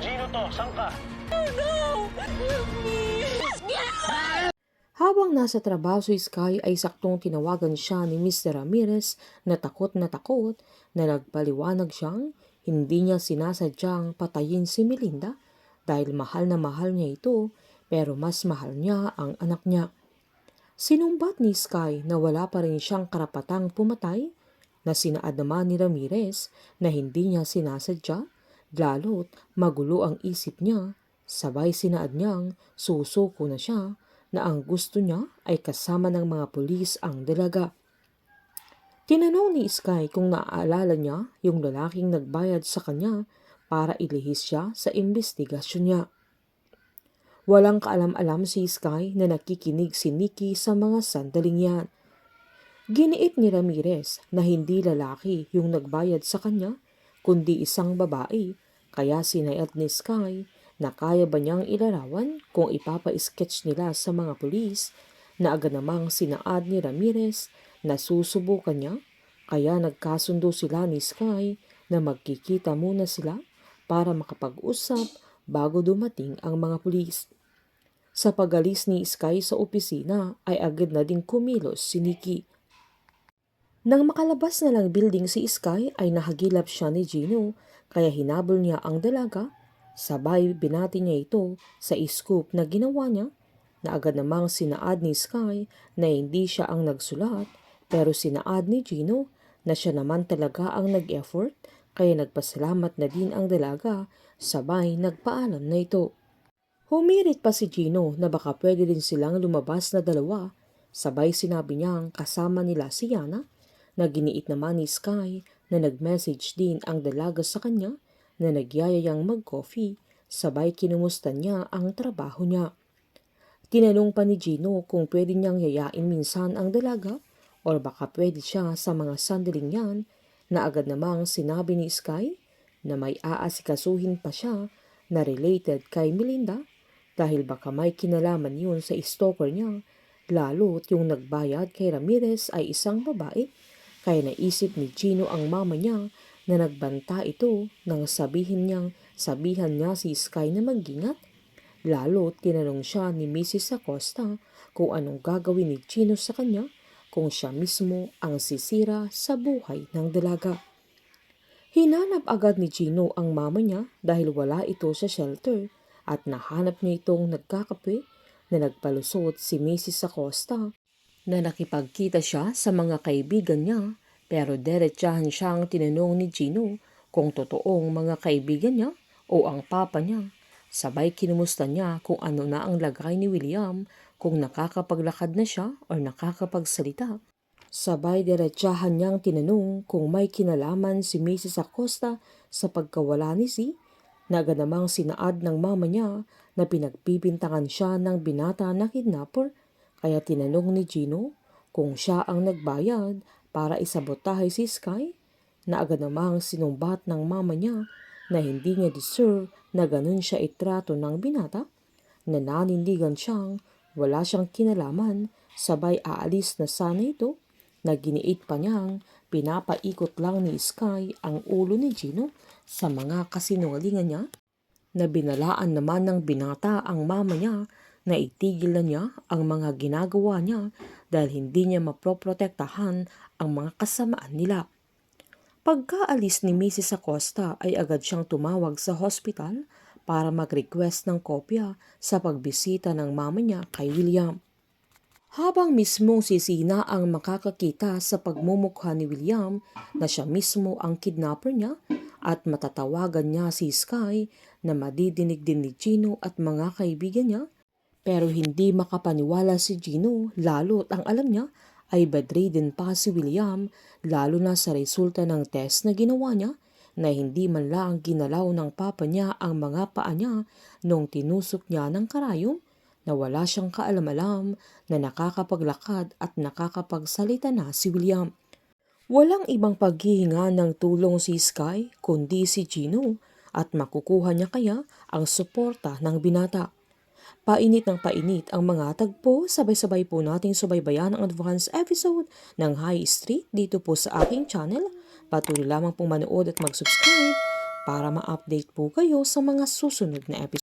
Gino to, saan ka? Habang nasa trabaho si Sky ay saktong tinawagan siya ni Mr. Ramirez na takot na nagpaliwanag siyang hindi niya sinasadyang patayin si Melinda dahil mahal na mahal niya ito pero mas mahal niya ang anak niya. Sinumbat ni Sky na wala pa rin siyang karapatang pumatay na sinaad naman ni Ramirez na hindi niya sinasadya lalo't magulo ang isip niya sabay sinaad niyang susuko na siya na ang gusto niya ay kasama ng mga pulis ang dalaga. Tinanong ni Sky kung naaalala niya yung lalaking nagbayad sa kanya para ilihis siya sa investigasyon niya. Walang kaalam-alam si Sky na nakikinig si Nikki sa mga sandaling yan. Giniit ni Ramirez na hindi lalaki yung nagbayad sa kanya kundi isang babae kaya sinayad ni Sky na kaya ba niyang ilarawan kung ipapa-sketch nila sa mga pulis na agad namang sinaad ni Ramirez na susubukan niya kaya nagkasundo sila ni Sky na magkikita muna sila para makapag-usap bago dumating ang mga pulis. Sa pag-alis ni Sky sa opisina ay agad na din kumilos si Nikki. Nang makalabas na lang building si Sky ay nahagilap siya ni Gino kaya hinabol niya ang dalaga. Sabay binati niya ito sa scoop na ginawa niya na agad namang sinaad ni Sky na hindi siya ang nagsulat pero sinaad ni Gino na siya naman talaga ang nag-effort kaya nagpasalamat na din ang dalaga sabay nagpaalam na ito. Humirit pa si Gino na baka pwede din silang lumabas na dalawa sabay sinabi niyang kasama nila si Yana na giniit naman ni Sky na nag-message din ang dalaga sa kanya na nagyayayang mag-coffee, sabay kinumusta niya ang trabaho niya. Tinanong pa ni Gino kung pwede niyang yayain minsan ang dalaga o baka pwede siya sa mga sandaling yan na agad namang sinabi ni Sky na may aasikasuhin pa siya na related kay Melinda dahil baka may kinalaman yun sa stalker niya lalo't yung nagbayad kay Ramirez ay isang babae kaya naisip ni Gino ang mama niya na nagbanta ito nang sabihan niya si Sky na mag-ingat. Lalo tinanong siya ni Mrs. Acosta kung anong gagawin ni Gino sa kanya kung siya mismo ang sisira sa buhay ng dalaga. Hinanap agad ni Gino ang mama niya dahil wala ito sa shelter at nahanap niya itong nagkakape na nagpalusot si Mrs. Acosta na nakipagkita siya sa mga kaibigan niya pero diretsahan siyang tinanong ni Gino kung totoong mga kaibigan niya o ang papa niya. Sabay kinumusta niya kung ano na ang lagay ni William kung nakakapaglakad na siya o nakakapagsalita. Sabay diretsahan niyang tinanong kung may kinalaman si Mrs. Acosta sa pagkawala ni Si na agad namang sinaad ng mama niya na pinagpipintangan siya ng binata na kidnapper. Kaya tinanong ni Gino kung siya ang nagbayad para isabotahe si Sky na agad namang sinumbat ng mama niya na hindi niya deserve na ganun siya itrato ng binata, na nanindigan siyang wala siyang kinalaman sabay aalis na sana ito, na giniit pa niyang pinapaikot lang ni Sky ang ulo ni Gino sa mga kasinungalingan niya, na binalaan naman ng binata ang mama niya na itigil na niya ang mga ginagawa niya dahil hindi niya maproprotektahan ang mga kasamaan nila. Pagkaalis ni Mrs. Acosta ay agad siyang tumawag sa hospital para mag-request ng kopya sa pagbisita ng mama niya kay William. Habang mismong si Sina ang makakakita sa pagmumukha ni William na siya mismo ang kidnapper niya at matatawagan niya si Sky na madidinig din ni Gino at mga kaibigan niya, pero hindi makapaniwala si Gino lalo't ang alam niya ay bedridden pa si William lalo na sa resulta ng test na ginawa niya na hindi man lang ginalaw ng papa niya ang mga paa niya nung tinusok niya ng karayom, na wala siyang kaalam-alam na nakakapaglakad at nakakapagsalita na si William. Walang ibang paghihinga ng tulong si Sky kundi si Gino at makukuha niya kaya ang suporta ng binata. Painit ng painit ang mga tagpo, sabay-sabay po nating subaybayan ang advance episode ng High Street dito po sa aking channel. Patuloy lamang pong manood at mag-subscribe para ma-update po kayo sa mga susunod na episode.